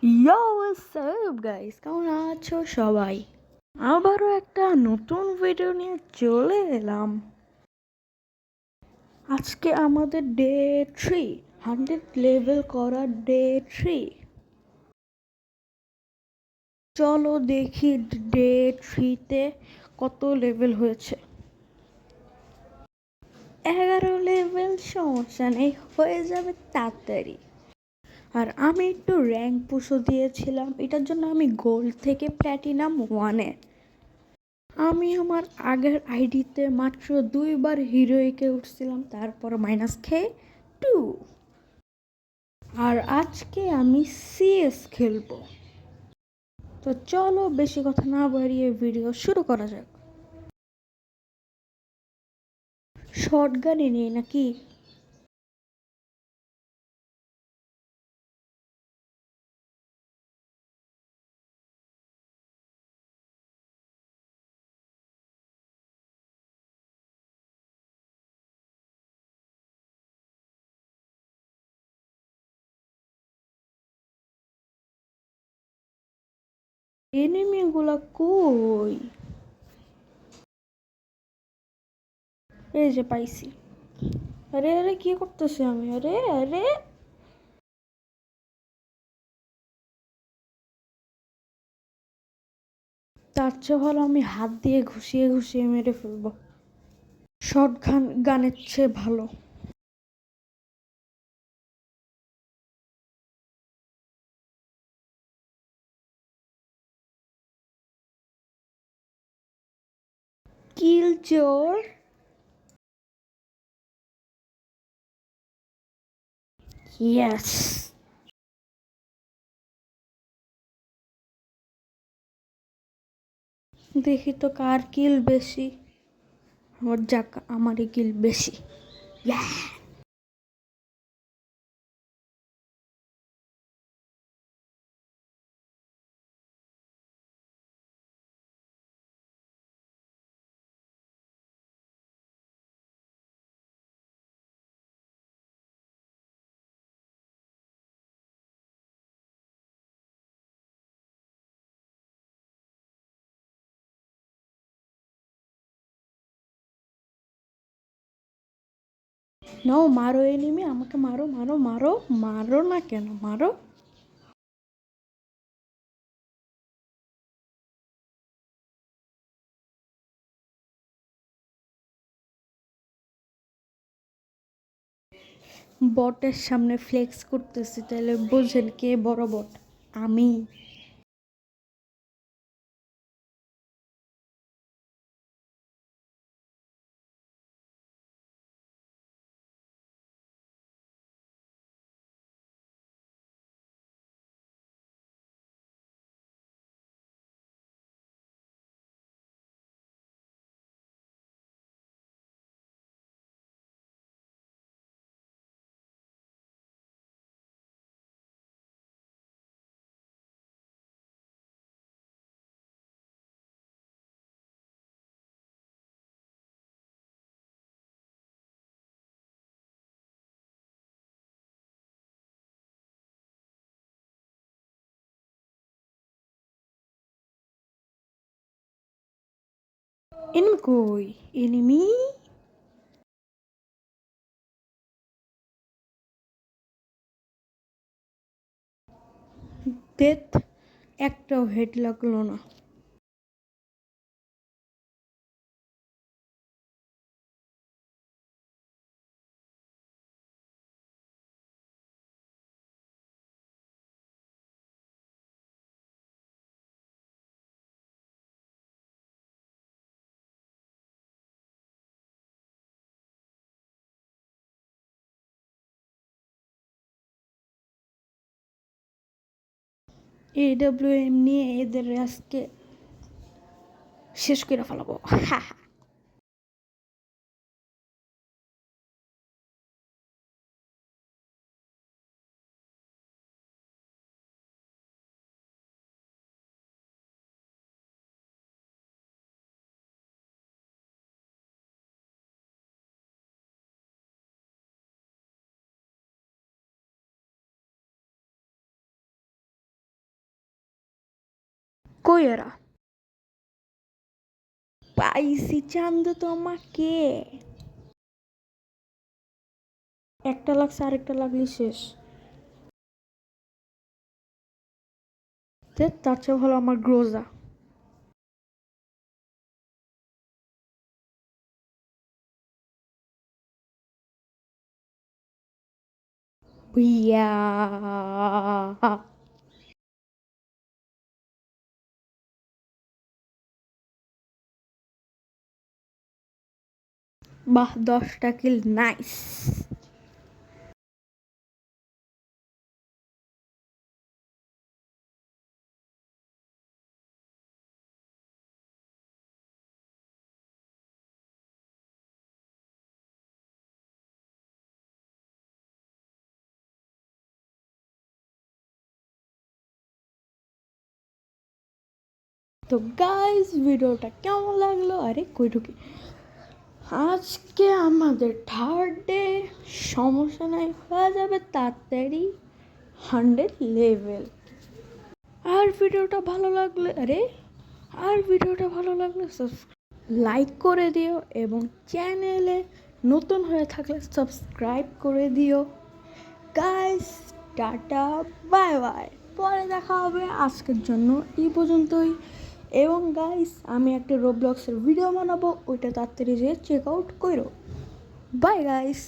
Yo, what's up guys? কেমন আছো সবাই? আবারও একটা নতুন ভিডিও নিয়ে চলে এলাম। আজকে আমাদের ডে 3, 100 লেভেল করার ডে 3। চলো দেখি ডে 3তে কত লেভেল হয়েছে। 11 লেভেল, সমস্যা নেই, হয়ে যাবে তাড়াতাড়ি। আর আমি একটু র্যাঙ্ক পুশও দিয়েছিলাম, এটার জন্য আমি গোল্ড থেকে প্ল্যাটিনাম 1-এ। আমি আমার আগের আইডিতে মাত্র 2বার হিরোইকে উঠছিলাম, তারপর মাইনাস খেয়ে 2। আর আজকে আমি সিএস খেলবো। তো চলো বেশি কথা না বাড়িয়ে ভিডিও শুরু করা যাক। শর্টগানে নেই নাকি? এনিমিগুলা কই? এই যে পাইছি। আরে আরে কি করতেছি আমি? আরে আরে, তার চেয়ে ভালো আমি হাত দিয়ে ঘুষিয়ে ঘুষিয়ে মেরে ফেলবো। শর্ট গানের চেয়ে ভালো। কিল চোর। ইয়েস। দেখি তো কার কিল বেশি। আমার যাক, আমারই কিল বেশি। Yeah! নাও মারো, এনিমি আমাকে মারো মারো মারো। মারো না কেন, মারো। বটের সামনে ফ্লেক্স করতেছি, তাহলে বোঝেন কে বড় বট। আমি। এনিমি কই? এনিমি। ডেথ। একটাও হেড লাগলো না। AWM নিয়ে এদের আজকে শেষ করে ফেলাবো। কই এরা? পাইছি চান্দ তোমাকে। একটা লাগছে, আরেকটা লাগলি শেষ। তার চেয়ে ভালো আমার গ্রোজা। ইয়া, বাহ, 10টা কিল, নাইস। তো গাইস, ভিডিওটা কেমন লাগলো? আরে কই ঢুকি? আজকে আমাদের থার্ড ডে। সমস্যা নাই, হয়ে যাবে তাড়াতাড়ি 100 লেভেল। আর ভিডিওটা ভালো লাগলে লাইক করে দিও এবং চ্যানেলে নতুন হয়ে থাকলে সাবস্ক্রাইব করে দিও। Guys, tata, bye bye. পরে দেখা হবে। আজকের জন্য এই পর্যন্তই। এবং গাইস, আমি একটা রোবলক্সের ভিডিও বানাবো, ওইটা তাড়াতাড়ি যেয়ে চেক আউট করো। Bye guys.